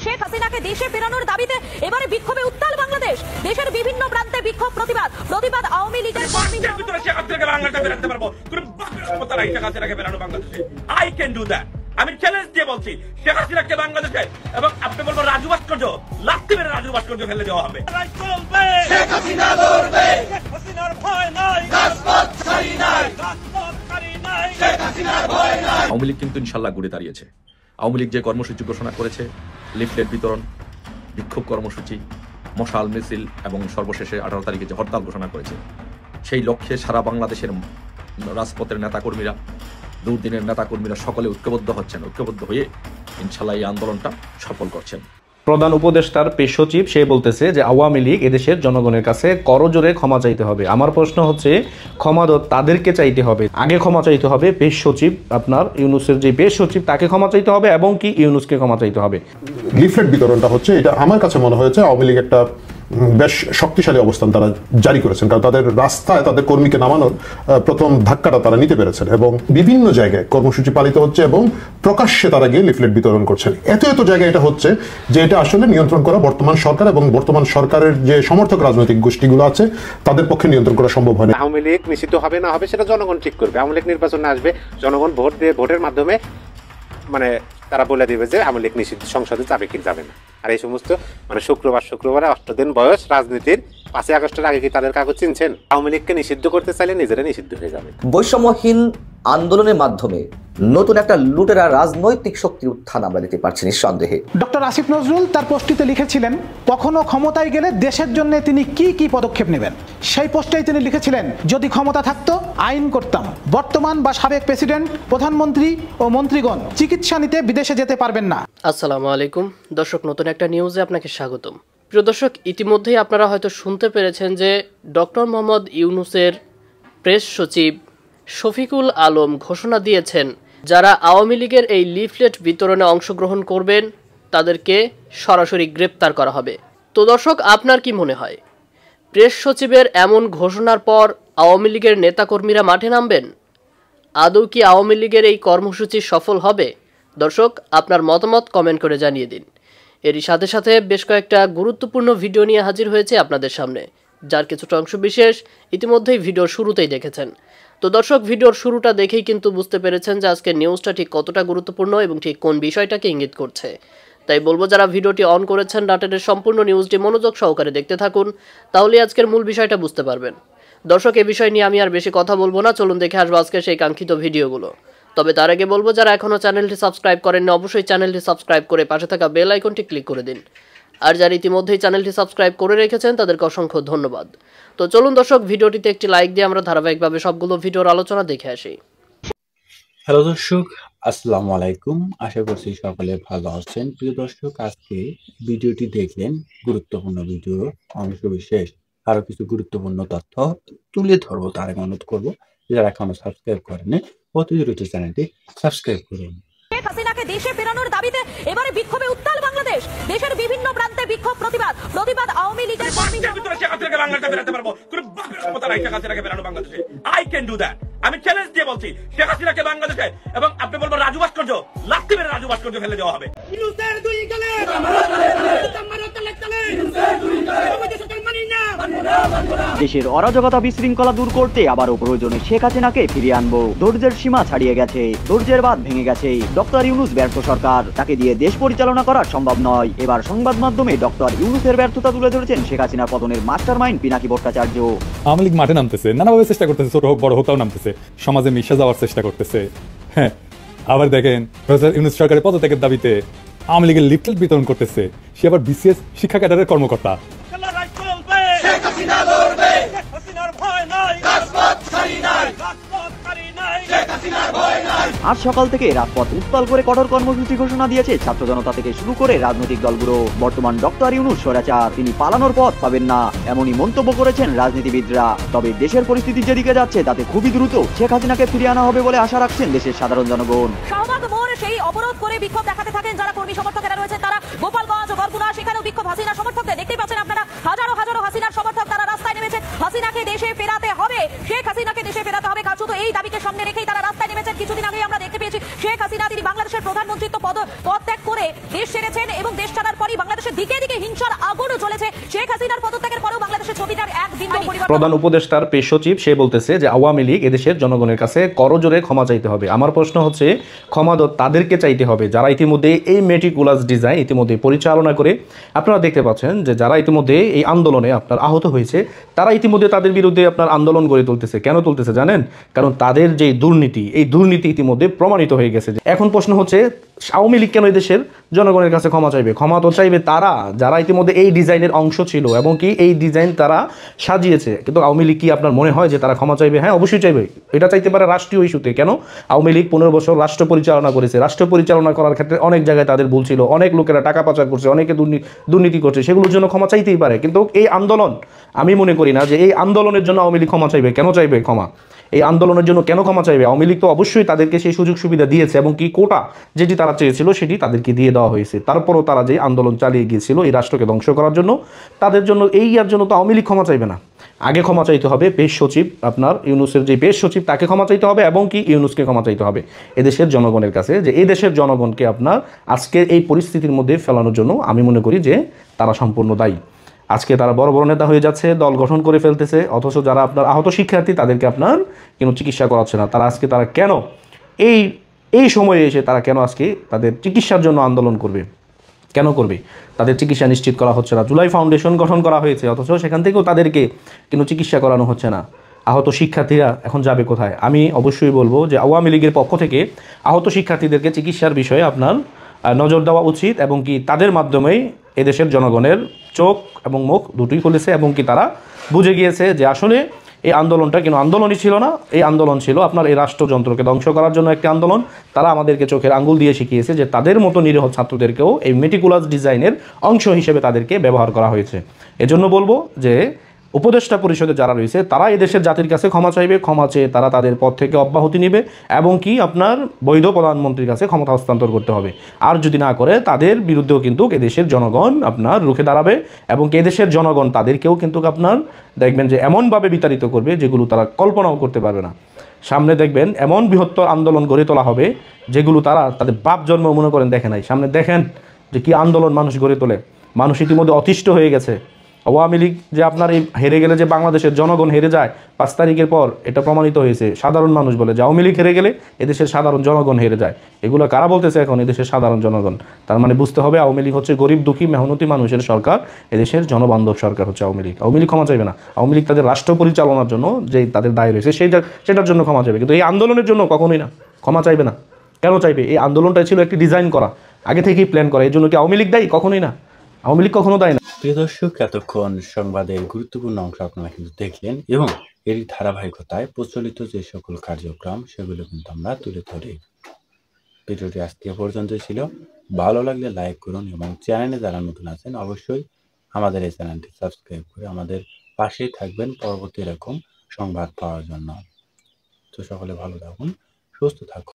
শেখ হাসিনাকে দেশে ফেরানোর দাবিতে এবারে বিক্ষোভে উত্তাল বাংলাদেশ। দেশের বিভিন্ন প্রান্তে বিক্ষোভ প্রতিবাদ আওয়ামী লীগের কর্মীদের ভিতরে শেখ হাসিনাকে বাংলাদেশে ফেরাতে পারবো। কোনো ক্ষমতা নাই শেখ হাসিনাকে ফেরানো বাংলাদেশে। I can do that. আমি চ্যালেঞ্জ দিয়ে বলছি শেখ হাসিনাকে বাংলাদেশে এবং আপনি বলবো রাজু ভাস্কর্য লাত্তি মেরে রাজু ভাস্কর্য ফেলে দেওয়া হবে। শেখ হাসিনা লড়বে, শেখ হাসিনার ভয় নাই, রাজপথ ছাড়ি নাই, রাজপথ ছাড়ি নাই, শেখ হাসিনার ভয় নাই। আওয়ামী লীগ কিন্তু ইনশাল্লাহ ঘুরে দাঁড়িয়েছে। আওয়ামী লীগ যে কর্মসূচি ঘোষণা করেছে, লিফলেট বিতরণ, বিক্ষোভ কর্মসূচি, মশাল মিছিল এবং সর্বশেষে 18 তারিখে যে হরতাল ঘোষণা করেছে, সেই লক্ষ্যে সারা বাংলাদেশের রাজপথের নেতাকর্মীরা, দুর্দিনের নেতাকর্মীরা সকলে ঐক্যবদ্ধ হচ্ছেন। ঐক্যবদ্ধ হয়ে ইনশাল্লাহ এই আন্দোলনটা সফল করছেন। প্রধান উপদেষ্টার প্রেস সচিব সে বলতেছে যে আওয়ামী লীগ এদেশের জনগণের কাছে করজোরে ক্ষমা চাইতে হবে। আমার প্রশ্ন হচ্ছে, ক্ষমা তাদেরকে চাইতে হবে, আগে ক্ষমা চাইতে হবে প্রেস সচিব, আপনার ইউনুসের যে প্রেস সচিব তাকে ক্ষমা চাইতে হবে এবং কি ইউনুসকে ক্ষমা চাইতে হবে। লিফলেট বিতরণটা হচ্ছে, এটা আমার কাছে মনে হয়েছে আওয়ামী লীগ একটা বেশ শক্তিশালী অবস্থান তারা জারি করেছেন, কারণ তাদের রাস্তায় তাদের কর্মীকে নামানোর প্রথম ধাক্কাটা তারা নিতে পেরেছেন এবং বিভিন্ন জায়গায় কর্মসূচি পালিত হচ্ছে এবং প্রকাশ্যে তারা গিয়ে লিফলেট বিতরণ করছেন। এত জায়গায় এটা হচ্ছে যে এটা আসলে নিয়ন্ত্রণ করা বর্তমান সরকার এবং বর্তমান সরকারের যে সমর্থক রাজনৈতিক গোষ্ঠীগুলো আছে তাদের পক্ষে নিয়ন্ত্রণ করা সম্ভব হয় না। আওয়ামী লীগ নিষিদ্ধ হবে না হবে সেটা জনগণ ঠিক করবে। আওয়ামী লীগ নির্বাচনে আসবে, জনগণ ভোটের মাধ্যমে মানে তারা বলে দিবে যে আওয়ামী লীগ নিষিদ্ধ সংসদে যাবে কি যাবে না। আর এই সমস্ত মানে শুক্রবারে 8 দিন বয়স রাজনীতির 5 আগস্টের আগে কি তাদের কাগজ চিনছেন? আওয়ামী লীগকে নিষিদ্ধ করতে চাইলে নিজেরা নিষিদ্ধ হয়ে যাবে। বৈষম্যহীন আন্দোলনের মাধ্যমে নতুন একটা লুটেরা রাজনৈতিক শক্তির উত্থান আমরা দেখতে পাচ্ছি নিঃসন্দেহে। ডক্টর আসিফ নজরুল তার পোস্টটিতে লিখেছিলেন, কখনো ক্ষমতায় গেলে দেশের জন্য তিনি কি পদক্ষেপ নেবেন। সেই পোস্টেই তিনি লিখেছিলেন, যদি ক্ষমতা থাকতো আইন করতাম। বর্তমান বা সাবেক প্রেসিডেন্ট, প্রধানমন্ত্রী ও মন্ত্রীগণ চিকিৎসা নিতে বিদেশে যেতে পারবেন না। আসসালামু আলাইকুম দর্শক, নতুন একটা নিউজে আপনাকে স্বাগতম। প্রিয় দর্শক, ইতিমধ্যেই আপনারা হয়তো শুনতে পেরেছেন যে ডক্টর মোহাম্মদ ইউনুসের প্রেস সচিব শফিকুল আলম ঘোষণা দিয়েছেন, যারা আওয়ামী লীগের এই লিফলেট বিতরণে অংশগ্রহণ করবেন তাদেরকে সরাসরি গ্রেপ্তার করা হবে। তো দর্শক, আপনার কি মনে হয়, প্রেস সচিবের এমন ঘোষণার পর আওয়ামী লীগের নেতাকর্মীরা মাঠে নামবেন? আদৌ কি আওয়ামী লীগের এই কর্মসূচি সফল হবে? দর্শক, আপনার মতামত কমেন্ট করে জানিয়ে দিন। এরই সাথে সাথে বেশ কয়েকটা গুরুত্বপূর্ণ ভিডিও নিয়ে হাজির হয়েছে আপনাদের সামনে, যার কিছুটা অংশ বিশেষ ইতিমধ্যেই ভিডিওর শুরুতেই দেখেছেন। তো দর্শক, ভিডিওর শুরুটা দেখেই কিন্তু বুঝতে পেরেছেন যে আজকের নিউজটা ঠিক কতটা গুরুত্বপূর্ণ এবং ঠিক কোন বিষয়টাকে ইঙ্গিত করছে। তাই বলবো, যারা ভিডিওটি অন করেছেন নাটেনের সম্পূর্ণ নিউজটি মনোযোগ সহকারে দেখতে থাকুন, তাহলে আজকের মূল বিষয়টা বুঝতে পারবেন। দর্শক, এই বিষয় নিয়ে আমি আর বেশি কথা বলবো না, চলুন দেখে আসবো আজকে সেই কাঙ্ক্ষিত ভিডিওগুলো। তবে তার আগে বলবো, যারা এখনও চ্যানেলটি সাবস্ক্রাইব করেননি অবশ্যই চ্যানেলটি সাবস্ক্রাইব করে পাশে থাকা বেল আইকনটি ক্লিক করে দিন। আর যারা ইতিমধ্যেই চ্যানেলটি সাবস্ক্রাইব করে রেখেছেন তাদেরকে অসংখ্য ধন্যবাদ। তো চলুন দর্শক, ভিডিওটিতে একটি লাইক দিয়ে আমরা ধারাবাহিকভাবে সবগুলো ভিডিওর আলোচনা দেখে আসি। হ্যালো দর্শক, আসসালামু আলাইকুম। আশা করছি সকলে ভালো আছেন। প্রিয় দর্শক, আজকে ভিডিওটি দেখলেন, গুরুত্বপূর্ণ ভিডিও অংশ বিশেষ আরো কিছু গুরুত্বপূর্ণ তথ্য তুলে ধরবো। তার আগে অনুরোধ করবো, যারা এখনো সাবস্ক্রাইব করেন অতি দ্রুত চ্যানেলটি সাবস্ক্রাইব করুন। শেখ হাসিনাকে দেশে ফেরানোর দাবিতে এবারে বিক্ষোভে উত্তাল বাংলাদেশ। দেশের বিভিন্ন প্রান্তে বিক্ষোভ প্রতিবাদ আওয়ামী লীগের কর্মীদের ভিতরে শেখ হাসিনাকে বাংলাদেশে ফেরাতে পারবো। কোনো ক্ষমতা নাই শেখ হাসিনাকে ফেরানো বাংলাদেশে। I can do that. আমি চ্যালেঞ্জ দিয়ে বলছি শেখ হাসিনাকে বাংলাদেশে এবং আপনি বলবো রাজু ভাস্কর্য লাত্তি মেরে রাজু ভাস্কর্য ফেলে দেওয়া হবে। ইউনুসের দুই গালে দেশের অরাজকতা বিশৃঙ্খলা দূর করতে আবারও প্রয়োজনে শেখ হাসিনাকে ফিরিয়ে আনবো। ধৈর্যের সীমা ছাড়িয়ে গেছে, ধৈর্যের বাঁধ ভেঙে গেছে। ডক্টর ইউনুস ব্যর্থ সরকার, তাকে দিয়ে দেশ পরিচালনা করা সম্ভব নয়। এবার সংবাদ মাধ্যমে ডক্টর ইউনুসের ব্যর্থতা তুলে ধরেছেন শেখ হাসিনা পতনের মাস্টারমাইন্ড পিনাকি ভট্টাচার্য। আওয়ামী লীগ মাঠে নামতেছে, নানাভাবে চেষ্টা করতেছে, ছোট হোক বড় হোক তাও নামতেছে, সমাজে মিশে যাওয়ার চেষ্টা করতেছে। হ্যাঁ, আবার দেখেন ইউনুস সরকারের পদত্যাগের দাবিতে আওয়ামী লীগের লিফলেট বিতরণ করতেছে, সে আবার বিসিএস শিক্ষা ক্যাডারের কর্মকর্তা। শেখ হাসিনা লড়বে, শেখ হাসিনার ভয় নাই, রাজপথ ছাড়ি নাই, রাজপথ ছাড়ি নাই, শেখ হাসিনার ভয় নাই। আজ সকাল থেকে রাজপথ উত্তাল করে কঠোর কর্মসূচি ঘোষণা দিয়েছে ছাত্র জনতা থেকে শুরু করে রাজনৈতিক দলগুলো। বর্তমান ডক্টর ইউনুস স্বৈরাচার, তিনি পালানোর পথ পাবেন না, এমনই মন্তব্য করেছেন রাজনীতিবিদরা। তবে দেশের পরিস্থিতি যেদিকে যাচ্ছে তাতে খুবই দ্রুত শেখ হাসিনাকে ফিরিয়ে আনা হবে বলে আশা রাখছেন দেশের সাধারণ জনগণ। শাহবাগ মোড় সেই অবরোধ করে বিক্ষোভ দেখাতে থাকেন যারা কর্মী সমর্থকেরা রয়েছেন, তারা গোপালগঞ্জ বরগুনা সেখানেও বিক্ষোভ। হাসিনা সমর্থকদের দেখতেই পাচ্ছেন আপনারা, হাজারো হাসিনার সমর্থক তারা রাস্তায় নেমেছেন। হাসিনাকে দেশে ফেরাতে হবে, শেখ হাসিনাকে দেশে ফেরাতে হবে। কারণ শুধু এই দাবিকে সামনে রেখেই তারা রাস্তায় নেমেছেন। কিছুদিন আগেই আমরা দেখতে পেয়েছি শেখ হাসিনা তিনি বাংলাদেশের প্রধানমন্ত্রিত্ব পদ ত্যাগ করে দেশ ছেড়েছেন এবং দেশ ছাড়ার শেখ হাসিনার পদত্যাগের পরেও বাংলাদেশের ছবিটার এক বিন্দু পরিবর্তন। প্রধান উপদেষ্টার পেশ সচিব সে বলতেছে যে আওয়ামী লীগ এদেশের জনগণের কাছে করজোরে ক্ষমা চাইতে হবে। আমার প্রশ্ন হচ্ছে ক্ষমা তাদেরকে চাইতে হবে যারা ইতিমধ্যে এই মেটিকুলাস ডিজাইন ইতিমধ্যে পরিচালনা করে, আপনারা দেখতে পাচ্ছেন যে যারা ইতিমধ্যে এই আন্দোলনে আপনার আহত হয়েছে তারা ইতিমধ্যে তাদের বিরুদ্ধে আপনার আন্দোলন গড়ে তুলতেছে। কেন তুলতেছে জানেন? কারণ তাদের যে দুর্নীতি, এই দুর্নীতি ইতিমধ্যে প্রমাণিত হয়ে গেছে। এখন প্রশ্ন হচ্ছে আওয়ামী লীগ কেন এই দেশের জনগণের কাছে ক্ষমা চাইবে? ক্ষমা তো চাইবে তারা যারা ইতিমধ্যে এই ডিজাইনের অংশ ছিল এবং কি এই ডিজাইন তারা সাজিয়েছে। কিন্তু আওয়ামী লীগ কি আপনার মনে হয় যে তারা ক্ষমা চাইবে? হ্যাঁ, অবশ্যই চাইবে। এটা চাইতে পারে রাষ্ট্রীয় ইস্যুতে। কেন? আওয়ামী লীগ 15 বছর রাষ্ট্র পরিচালনা করেছে। রাষ্ট্র পরিচালনা করার ক্ষেত্রে অনেক জায়গায় তাদের ভুল ছিল, অনেক লোকেরা টাকা পাচার করছে, অনেকে দুর্নীতি করছে, সেগুলোর জন্য ক্ষমা চাইতেই পারে। কিন্তু এই আন্দোলন, আমি মনে করি না যে এই আন্দোলনের জন্য আওয়ামী লীগ ক্ষমা চাইবে। কেন চাইবে ক্ষমা? এই আন্দোলনের জন্য কেন ক্ষমা চাইবে? আওয়ামী লীগ তো অবশ্যই তাদেরকে সেই সুযোগ সুবিধা দিয়েছে এবং কি কোটা যেটি তারা চেয়েছিল সেটি তাদেরকে দিয়ে দেওয়া হয়েছে। তারপরও তারা যে আন্দোলন চালিয়ে গিয়েছিল এই রাষ্ট্রকে ধ্বংস করার জন্য, তাদের জন্য এই ইয়ার জন্য তো আওয়ামী লীগ ক্ষমা চাইবে না। আগে ক্ষমা চাইতে হবে পেশ সচিব, আপনার ইউনূসের যে পেশ সচিব তাকে ক্ষমা চাইতে হবে এবং কি ইউনূসকে ক্ষমা চাইতে হবে এদেশের জনগণের কাছে, যে এই দেশের জনগণকে আপনার আজকের এই পরিস্থিতির মধ্যে ফেলানোর জন্য আমি মনে করি যে তারা সম্পূর্ণ দায়ী। আজকে তারা বড় বড় নেতা হয়ে যাচ্ছে, দল গঠন করে ফেলতেছে, অথচ যারা আপনার আহত শিক্ষার্থী তাদেরকে আপনার কোনো চিকিৎসা করাচ্ছে না। তারা আজকে তারা কেন এই সময়ে এসে তারা কেন আজকে তাদের চিকিৎসার জন্য আন্দোলন করবে? কেন করবে? তাদের চিকিৎসা নিশ্চিত করা হচ্ছে না। জুলাই ফাউন্ডেশন গঠন করা হয়েছে, অথচ সেখান থেকেও তাদেরকে কোনো চিকিৎসা করানো হচ্ছে না। আহত শিক্ষার্থীরা এখন যাবে কোথায়? আমি অবশ্যই বলবো যে আওয়ামী লীগের পক্ষ থেকে আহত শিক্ষার্থীদেরকে চিকিৎসার বিষয়ে আপনার নজর দেওয়া উচিত এবং কি তাদের মাধ্যমেই এদেশের জনগণের চোখ এবং মুখ দুটোই খুলেছে এবং কি তারা বুঝে গিয়েছে যে আসলে এই আন্দোলনটা কিন্তু আন্দোলনই ছিল না, এই আন্দোলন ছিল আপনার এই রাষ্ট্রযন্ত্রকে ধ্বংস করার জন্য একটি আন্দোলন। তারা আমাদেরকে চোখের আঙ্গুল দিয়ে শিখিয়েছে যে তাদের মতো নিরীহ ছাত্রদেরকেও এই মেটিকুলাস ডিজাইনের অংশ হিসেবে তাদেরকে ব্যবহার করা হয়েছে। এজন্য বলবো যে উপদেষ্টা পরিষদে যারা রয়েছে তারা এদেশের জাতির কাছে ক্ষমা চাইবে, ক্ষমা চেয়ে তারা তাদের পদ থেকে অব্যাহতি নেবে এবং কি আপনার বৈধ প্রধানমন্ত্রীর কাছে ক্ষমতা হস্তান্তর করতে হবে। আর যদি না করে তাদের বিরুদ্ধেও কিন্তু এদেশের জনগণ আপনার রুখে দাঁড়াবে এবং এদেশের জনগণ তাদেরকেও কিন্তু আপনার দেখবেন যে এমনভাবে বিতাড়িত করবে যেগুলো তারা কল্পনাও করতে পারবে না। সামনে দেখবেন এমন বৃহত্তর আন্দোলন গড়ে তোলা হবে যেগুলো তারা তাদের বাপ জন্ম মনে করেন দেখে নাই। সামনে দেখেন যে কি আন্দোলন মানুষ গড়ে তোলে। মানুষ ইতিমধ্যে অতিষ্ঠ হয়ে গেছে। আওয়ামী লীগ যে আপনার এই হেরে গেলে যে বাংলাদেশের জনগণ হেরে যায় 5 তারিখের পর এটা প্রমাণিত হয়েছে। সাধারণ মানুষ বলে যে আওয়ামী লীগ হেরে গেলে এদেশের সাধারণ জনগণ হেরে যায়। এগুলো কারা বলতেছে এখন? এদেশের সাধারণ জনগণ। তার মানে বুঝতে হবে আওয়ামী লীগ হচ্ছে গরিব দুঃখী মেহনতি মানুষের সরকার, এদেশের জনবান্ধব সরকার হচ্ছে আওয়ামী লীগ। আওয়ামী লীগ ক্ষমা চাইবে না। আওয়ামী লীগ তাদের রাষ্ট্র পরিচালনার জন্য যে তাদের দায় রয়েছে সেটার জন্য ক্ষমা চাইবে, কিন্তু এই আন্দোলনের জন্য কখনোই না, ক্ষমা চাইবে না। কেন চাইবে? এই আন্দোলনটা ছিল একটি ডিজাইন করা, আগে থেকেই প্ল্যান করা। এই জন্য কি আওয়ামী লীগ দায়ী? কখনোই না, আওয়ামী লীগ কখনো দায়ী না। প্রিয় দর্শক, এতক্ষণ সংবাদের গুরুত্বপূর্ণ অংশ আপনারা কিন্তু দেখলেন এবং এর ধারাবাহিকতায় প্রচলিত যে সকল কার্যক্রম সেগুলো কিন্তু আমরা তুলে ধরি। ভিডিওটি আজকে পর্যন্ত ছিল। ভালো লাগলে লাইক করুন এবং চ্যানেলে যারা নতুন আছেন অবশ্যই আমাদের এই চ্যানেলটি সাবস্ক্রাইব করে আমাদের পাশেই থাকবেন পরবর্তী এরকম সংবাদ পাওয়ার জন্য। তো সকলে ভালো থাকুন, সুস্থ থাকুন।